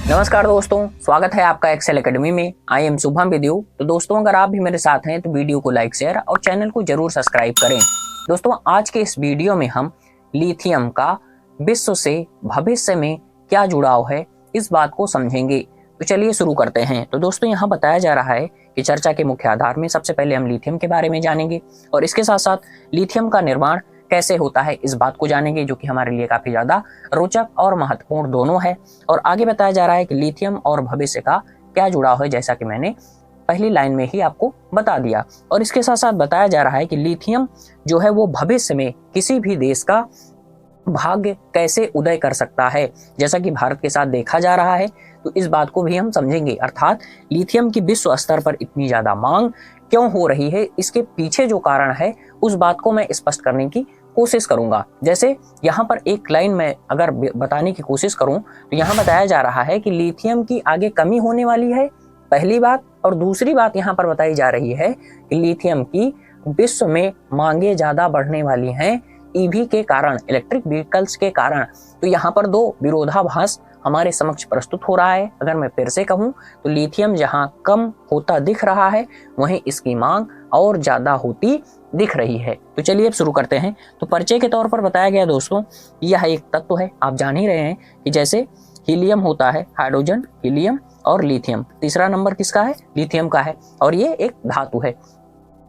नमस्कार दोस्तों, स्वागत है आपका एक्सेल एकेडमी में। I am Shubham with you. तो दोस्तों, अगर आप भी मेरे साथ हैं तो वीडियो को लाइक, शेयर और चैनल को जरूर सब्सक्राइब करें। दोस्तों, आज के इस वीडियो में हम लिथियम का विश्व से भविष्य में क्या जुड़ाव है, इस बात को समझेंगे। तो चलिए शुरू करते हैं। तो दोस्तों, यहाँ बताया जा रहा है कि चर्चा के मुख्य आधार में सबसे पहले हम लिथियम के बारे में जानेंगे और इसके साथ साथ लिथियम का निर्माण कैसे होता है इस बात को जानेंगे, जो कि हमारे लिए काफी ज्यादा रोचक और महत्वपूर्ण दोनों है। और आगे बताया जा रहा है कि लिथियम और भविष्य का क्या जुड़ाव है, जैसा कि मैंने पहली लाइन में ही आपको बता दिया। और इसके साथ साथ बताया जा रहा है कि लिथियम जो है वो भविष्य में किसी भी देश का भाग्य कैसे उदय कर सकता है, जैसा कि भारत के साथ देखा जा रहा है। तो इस बात को भी हम समझेंगे, अर्थात लिथियम की विश्व स्तर पर इतनी ज्यादा मांग क्यों हो रही है, इसके पीछे जो कारण है उस बात को मैं स्पष्ट करने की कोशिश करूंगा। जैसे यहाँ पर एक लाइन में अगर बताने की कोशिश करूं तो यहाँ बताया जा रहा है कि लिथियम की आगे कमी होने वाली है, पहली बात। और दूसरी बात यहाँ पर बताई जा रही है कि लिथियम की विश्व में मांगे ज्यादा बढ़ने वाली हैं ईवी के कारण, इलेक्ट्रिक व्हीकल्स के कारण। तो यहाँ पर दो विरोधाभास हमारे समक्ष प्रस्तुत हो रहा है। अगर मैं फिर से कहूँ तो लिथियम जहाँ कम होता दिख रहा है, वहीं इसकी मांग और ज्यादा होती दिख रही है। तो चलिए अब शुरू करते हैं। तो परिचय के तौर पर बताया गया दोस्तों, यह एक तत्व है, आप जान ही रहे हैं कि जैसे हीलियम होता है, हाइड्रोजन, हीलियम और लिथियम। तीसरा नंबर किसका है? लिथियम का है, और ये एक धातु है।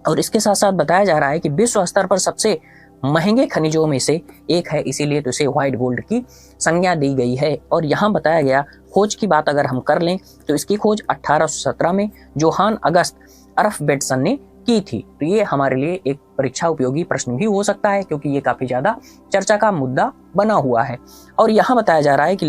और इसके साथ साथ बताया जा रहा है कि विश्व स्तर पर सबसे महंगे खनिजों में से एक है, इसीलिए तो इसे व्हाइट गोल्ड की संज्ञा दी गई है। और यहाँ बताया गया खोज की बात अगर हम कर लें तो इसकी खोज 1817 में जोहान अगस्त अरफबेटसन ने की थी। तो ये हमारे लिए एक परीक्षा उपयोगी प्रश्न भी हो सकता है, क्योंकि ये काफी ज्यादा चर्चा का मुद्दा बना हुआ है। और यहाँ बताया जा रहा है कि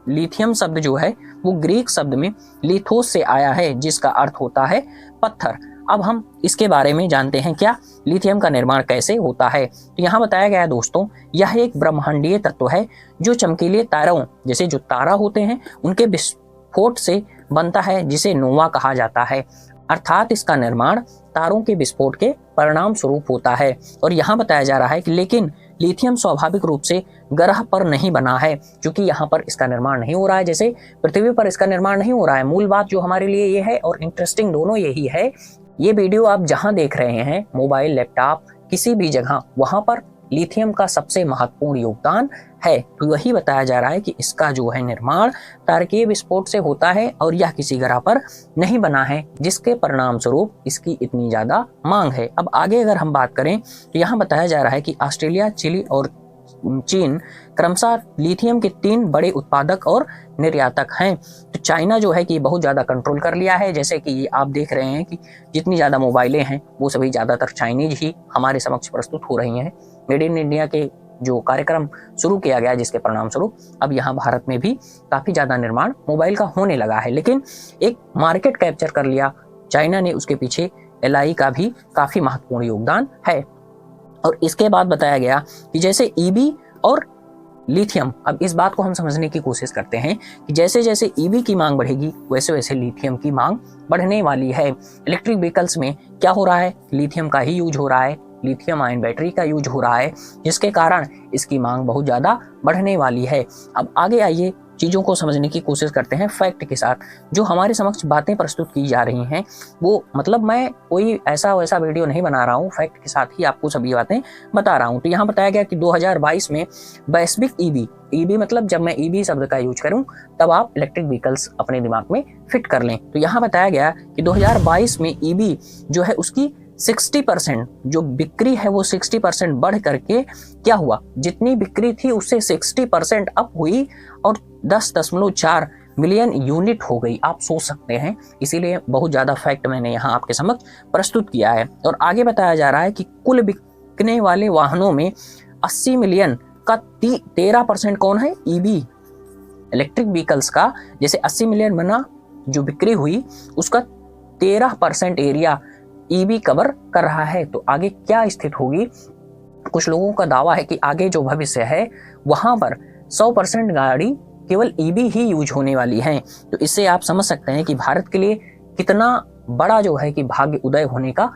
लिथियम शब्द जो है वो ग्रीक शब्द में लिथोस से आया है, जिसका अर्थ होता है पत्थर। अब हम इसके बारे में जानते हैं, क्या लिथियम का निर्माण कैसे होता है। तो यहाँ बताया गया है दोस्तों, यह एक ब्रह्मांडीय तत्व है जो चमकीले तारों, जैसे जो तारा होते हैं, उनके विस्फोट से बनता है, जिसे नोवा कहा जाता है। अर्थात इसका निर्माण तारों के विस्फोट के परिणाम स्वरूप होता है। और यहाँ बताया जा रहा है कि लेकिन लिथियम स्वाभाविक रूप से ग्रह पर नहीं बना है, क्योंकि यहाँ पर इसका निर्माण नहीं हो रहा है, जैसे पृथ्वी पर इसका निर्माण नहीं हो रहा है। मूल बात जो हमारे लिए ये है, और इंटरेस्टिंग दोनों यही है, ये वीडियो आप जहां देख रहे हैं, मोबाइल, लैपटॉप, किसी भी जगह, वहां पर लिथियम का सबसे महत्वपूर्ण योगदान है। तो वही बताया जा रहा है कि इसका जो है निर्माण तारकीय विस्फोट से होता है और यह किसी ग्रह पर नहीं बना है, जिसके परिणाम स्वरूप इसकी इतनी ज्यादा मांग है। अब आगे अगर हम बात करें तो यहाँ बताया जा रहा है कि ऑस्ट्रेलिया, चिली और चीन क्रमशः लिथियम के 3 बड़े उत्पादक और निर्यातक हैं। तो चाइना जो है कि बहुत ज़्यादा कंट्रोल कर लिया है, जैसे कि आप देख रहे हैं कि जितनी ज़्यादा मोबाइलें हैं वो सभी ज़्यादातर चाइनीज ही हमारे समक्ष प्रस्तुत हो रही हैं। मेड इन इंडिया के जो कार्यक्रम शुरू किया गया, जिसके परिणाम स्वरूप अब यहाँ भारत में भी काफ़ी ज़्यादा निर्माण मोबाइल का होने लगा है। लेकिन एक मार्केट कैप्चर कर लिया चाइना ने, उसके पीछे एलआई का भी काफ़ी महत्वपूर्ण योगदान है। और इसके बाद बताया गया कि जैसे ईवी और लिथियम, अब इस बात को हम समझने की कोशिश करते हैं कि जैसे जैसे ईवी की मांग बढ़ेगी वैसे वैसे लिथियम की मांग बढ़ने वाली है। इलेक्ट्रिक व्हीकल्स में क्या हो रहा है? लिथियम का ही यूज हो रहा है, लिथियम आयन बैटरी का यूज हो रहा है, जिसके कारण इसकी मांग बहुत ज़्यादा बढ़ने वाली है। अब आगे आइए चीज़ों को समझने की कोशिश करते हैं फैक्ट के साथ। जो हमारे समक्ष बातें प्रस्तुत की जा रही हैं वो, मतलब मैं कोई ऐसा वैसा वीडियो नहीं बना रहा हूँ, फैक्ट के साथ ही आपको सभी बातें बता रहा हूँ। तो यहाँ बताया गया कि 2022 में वैश्विक ईवी मतलब जब मैं ईवी शब्द का यूज करूँ तब आप इलेक्ट्रिक व्हीकल्स अपने दिमाग में फिट कर लें। तो यहाँ बताया गया कि 2022 में ईवी जो है उसकी 60% जो बिक्री है वो 60% बढ़ करके क्या हुआ, जितनी बिक्री थी उससे 60% अप हुई और 10.4 मिलियन यूनिट हो गई। आप सोच सकते हैं, इसीलिए बहुत ज़्यादा फैक्ट मैंने यहाँ आपके समक्ष प्रस्तुत किया है। और आगे बताया जा रहा है कि कुल बिकने वाले वाहनों में 80 मिलियन का 13% कौन है? ईवी, इलेक्ट्रिक व्हीकल्स का। जैसे 80 मिलियन बना जो बिक्री हुई, उसका 13% एरिया ईवी कवर कर रहा है। तो आगे क्या स्थिति होगी? कुछ लोगों का दावा है कि आगे जो भविष्य है वहां पर 100% गाड़ी केवल ईवी ही यूज होने वाली है। तो इससे आप समझ सकते हैं कि भारत के लिए कितना बड़ा जो है कि भाग्य उदय होने का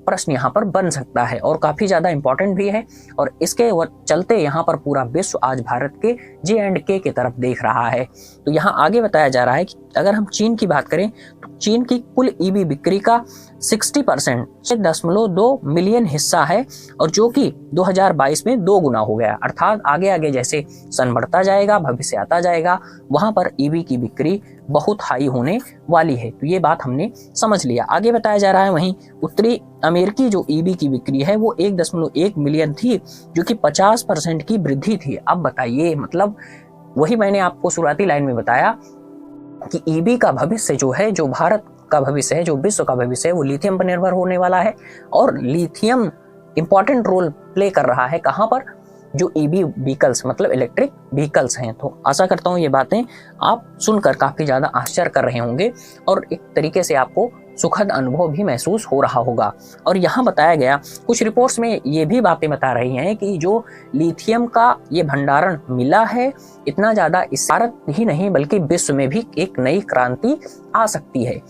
प्रश्न यहाँ पर बन सकता है और काफी ज्यादा इंपॉर्टेंट भी है। और इसके चलते यहाँ पर पूरा विश्व आज भारत के J&K की तरफ देख रहा है। तो यहाँ आगे बताया जा रहा है कि अगर हम चीन की बात करें तो चीन की कुल ईवी बिक्री का 60% 6.2 मिलियन हिस्सा है, और जो कि 2022 में 2 गुना हो गया। अर्थात आगे आगे जैसे सन बढ़ता जाएगा, भविष्य आता जाएगा, वहां पर ईवी की बिक्री बहुत हाई होने वाली है। तो ये बात हमने समझ लिया। आगे बताया जा रहा है वहीं उत्तरी अमेरिकी जो ईवी की बिक्री है वो 1.1 मिलियन थी, जो कि 50% की वृद्धि थी। अब बताइए, मतलब वही मैंने आपको शुरुआती लाइन में बताया कि ईवी का भविष्य जो है, जो भारत का भविष्य है, जो विश्व का भविष्य है, वो लिथियम पर निर्भर होने वाला है। और लिथियम इंपॉर्टेंट रोल प्ले कर रहा है कहाँ पर, जो ईवी व्हीकल्स मतलब इलेक्ट्रिक व्हीकल्स हैं। तो आशा करता हूँ ये बातें आप सुनकर काफी ज्यादा आश्चर्य कर रहे होंगे और एक तरीके से आपको सुखद अनुभव भी महसूस हो रहा होगा। और यहाँ बताया गया, कुछ रिपोर्ट्स में ये भी बातें बता रही हैं कि जो लिथियम का ये भंडारण मिला है, इतना ज्यादा इस भारत ही नहीं बल्कि विश्व में भी एक नई क्रांति आ सकती है।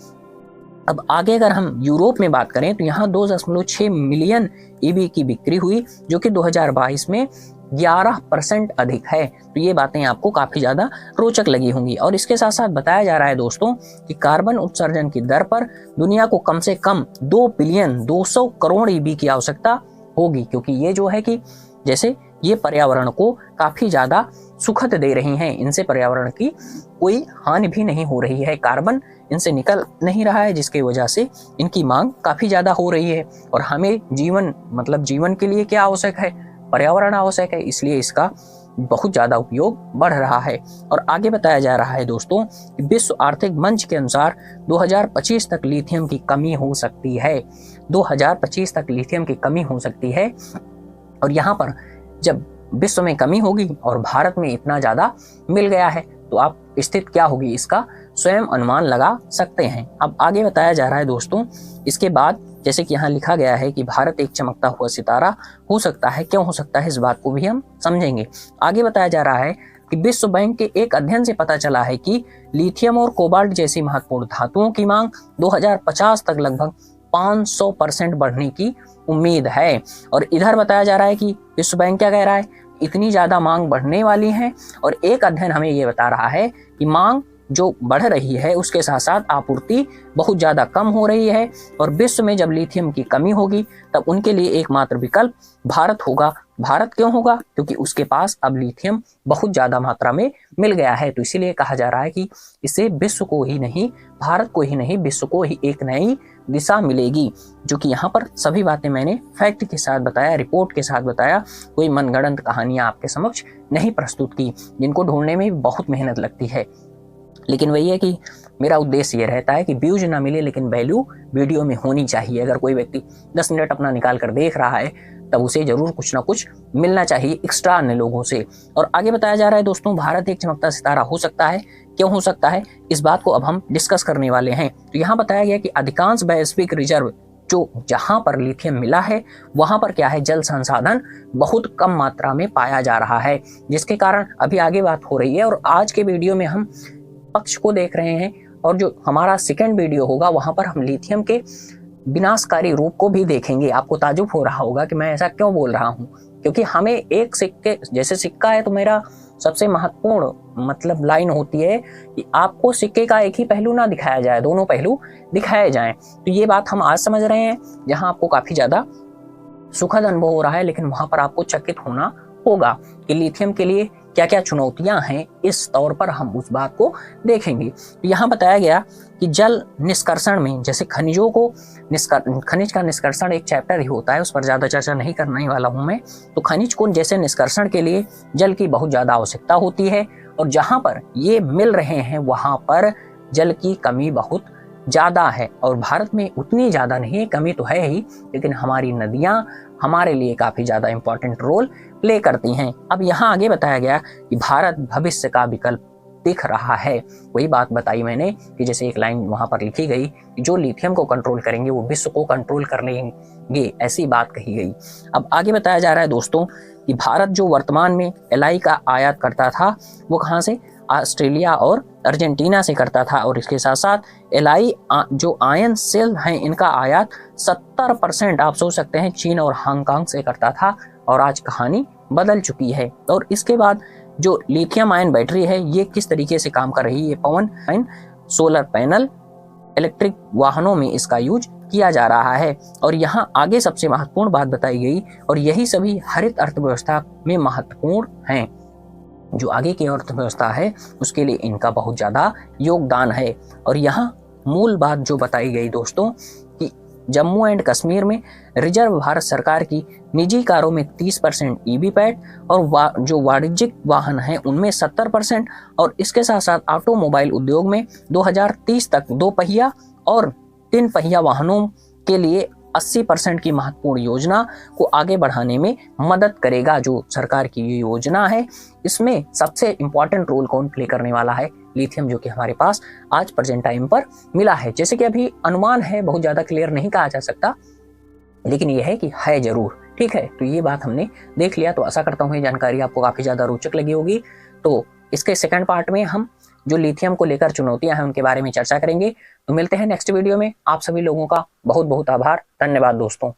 अब आगे अगर हम यूरोप में बात करें तो यहाँ 2.6 मिलियन ईवी की बिक्री हुई, जो कि 2022 में 11% अधिक है। तो ये बातें आपको काफी ज्यादा रोचक लगी होंगी। और इसके साथ साथ बताया जा रहा है दोस्तों कि कार्बन उत्सर्जन की दर पर दुनिया को कम से कम 2 बिलियन 200 करोड़ ईवी की आवश्यकता होगी, क्योंकि ये जो है कि जैसे ये पर्यावरण को काफी ज्यादा सुखद दे रही हैं, इनसे पर्यावरण की कोई हानि भी नहीं हो रही है, कार्बन इनसे निकल नहीं रहा है, जिसकी वजह से इनकी मांग काफी ज्यादा हो रही है। और हमें जीवन मतलब जीवन के लिए क्या आवश्यक है, पर्यावरण आवश्यक है, इसलिए इसका बहुत ज्यादा उपयोग बढ़ रहा है। और आगे बताया जा रहा है दोस्तों कि विश्व आर्थिक मंच के अनुसार 2025 तक लिथियम की कमी हो सकती है। 2025 तक लिथियम की कमी हो सकती है। और यहाँ पर जब विश्व में कमी होगी और भारत में इतना ज्यादा मिल गया है, तो आप स्थिति क्या होगी इसका स्वयं अनुमान लगा सकते हैं। अब आगे बताया जा रहा है दोस्तों, इसके बाद जैसे कि यहाँ लिखा गया है कि भारत एक चमकता हुआ सितारा हो सकता है। क्यों हो सकता है, इस बात को भी हम समझेंगे। आगे बताया जा रहा है कि विश्व बैंक के एक अध्ययन से पता चला है कि लिथियम और कोबाल्ट जैसी महत्वपूर्ण धातुओं की मांग 2050 तक लगभग 500% बढ़ने की उम्मीद है। और इधर बताया जा रहा है कि विश्व बैंक क्या कह रहा है, इतनी ज्यादा मांग बढ़ने वाली है। और एक अध्ययन हमें ये बता रहा है कि मांग जो बढ़ रही है उसके साथ साथ आपूर्ति बहुत ज्यादा कम हो रही है। और विश्व में जब लिथियम की कमी होगी तब उनके लिए एकमात्र विकल्प भारत होगा। भारत क्यों होगा, क्योंकि उसके पास अब लिथियम बहुत ज्यादा मात्रा में मिल गया है। तो इसीलिए कहा जा रहा है कि इससे विश्व को ही नहीं, भारत को ही नहीं, विश्व को ही एक नई दिशा मिलेगी। जो कि यहाँ पर सभी बातें मैंने फैक्ट के साथ बताया, रिपोर्ट के साथ बताया, कोई मनगढ़ंत कहानियां आपके समक्ष नहीं प्रस्तुत की, जिनको ढूंढने में भी बहुत मेहनत लगती है। लेकिन वही है कि मेरा उद्देश्य ये रहता है कि व्यूज ना मिले लेकिन वैल्यू वीडियो में होनी चाहिए। अगर कोई व्यक्ति 10 मिनट अपना निकाल कर देख रहा है तब उसे जरूर कुछ ना कुछ मिलना चाहिए एक्स्ट्रा अन्य लोगों से। और आगे बताया जा रहा है दोस्तों, भारत एक चमकता सितारा हो सकता है। क्यों हो सकता है, इस बात को अब हम डिस्कस करने वाले हैं। तो यहाँ बताया गया कि अधिकांश वैश्विक रिजर्व जो जहां पर लिथियम मिला है वहां पर क्या है, जल संसाधन बहुत कम मात्रा में पाया जा रहा है, जिसके कारण अभी आगे बात हो रही है। और आज के वीडियो में हम पक्ष को देख रहे हैं, और जो हमारा सेकंड वीडियो होगा वहां पर हम लिथियम के विनाशकारी रूप को भी देखेंगे। आपको ताजुब हो रहा होगा कि मैं ऐसा क्यों बोल रहा हूं, क्योंकि हमें एक सिक्के जैसे सिक्का है तो मेरा सबसे महत्वपूर्ण मतलब लाइन होती है कि आपको सिक्के का एक ही पहलू ना दिखाया जाए, दोनों पहलू दिखाए जाएं। तो ये बात हम आज समझ रहे हैं, जहां आपको काफी ज्यादा सुखद अनुभव हो रहा है, लेकिन वहां पर आपको चकित होना होगा कि लिथियम के लिए क्या क्या चुनौतियां हैं। इस तौर पर हम उस बात को देखेंगे। तो यहाँ बताया गया कि जल निष्कर्षण में जैसे खनिजों को खनिज का निष्कर्षण एक चैप्टर ही होता है, उस पर ज्यादा चर्चा नहीं करने वाला हूं मैं। तो खनिज को जैसे निष्कर्षण के लिए जल की बहुत ज्यादा आवश्यकता होती है, और जहां पर ये मिल रहे हैं वहां पर जल की कमी बहुत ज्यादा है। और भारत में उतनी ज्यादा नहीं है, कमी तो है ही, लेकिन हमारी नदियां हमारे लिए काफी ज्यादा इंपॉर्टेंट रोल प्ले करती हैं। अब यहाँ आगे बताया गया कि भारत भविष्य का विकल्प दिख रहा है। वही बात बताई मैंने कि जैसे एक लाइन वहां पर लिखी गई कि जो लिथियम को कंट्रोल करेंगे वो विश्व को कंट्रोल कर लेंगे, ऐसी बात कही गई। अब आगे बताया जा रहा है दोस्तों कि भारत जो वर्तमान में एलआई का आयात करता था वो कहाँ से, ऑस्ट्रेलिया और अर्जेंटीना से करता था। और इसके साथ साथ एलाई जो आयन सेल हैं इनका आयात 70% आप सोच सकते हैं चीन और हांगकांग से करता था। और आज कहानी बदल चुकी है। और इसके बाद जो लिथियम आयन बैटरी है ये किस तरीके से काम कर रही है, पवन आयन सोलर पैनल इलेक्ट्रिक वाहनों में इसका यूज किया जा रहा है। और यहाँ आगे सबसे महत्वपूर्ण बात बताई गई, और यही सभी हरित अर्थव्यवस्था में महत्वपूर्ण हैं। जो आगे की अर्थव्यवस्था है उसके लिए इनका बहुत ज्यादा योगदान है। और यहाँ मूल बात जो बताई गई दोस्तों कि जम्मू एंड कश्मीर में रिजर्व भारत सरकार की निजी कारों में 30% ईवी पैड और जो वाणिज्यिक वाहन हैं उनमें 70%, और इसके साथ साथ ऑटोमोबाइल उद्योग में 2030 तक 2 पहिया और 3 पहिया वाहनों के लिए 80% की महत्वपूर्ण योजना को आगे बढ़ाने में मदद करेगा। जो सरकार की ये योजना है इसमें सबसे इंपॉर्टेंट रोल कौन प्ले करने वाला है, लिथियम, जो कि हमारे पास आज प्रेजेंट टाइम पर मिला है। जैसे कि अभी अनुमान है, बहुत ज्यादा क्लियर नहीं कहा जा सकता, लेकिन यह है कि है जरूर। ठीक है, तो ये बात हमने देख लिया। तो आशा करता हूँ ये जानकारी आपको काफी ज्यादा रोचक लगी होगी। तो इसके सेकंड पार्ट में हम जो लिथियम को लेकर चुनौतियां हैं उनके बारे में चर्चा करेंगे। तो मिलते हैं नेक्स्ट वीडियो में। आप सभी लोगों का बहुत बहुत आभार, धन्यवाद दोस्तों।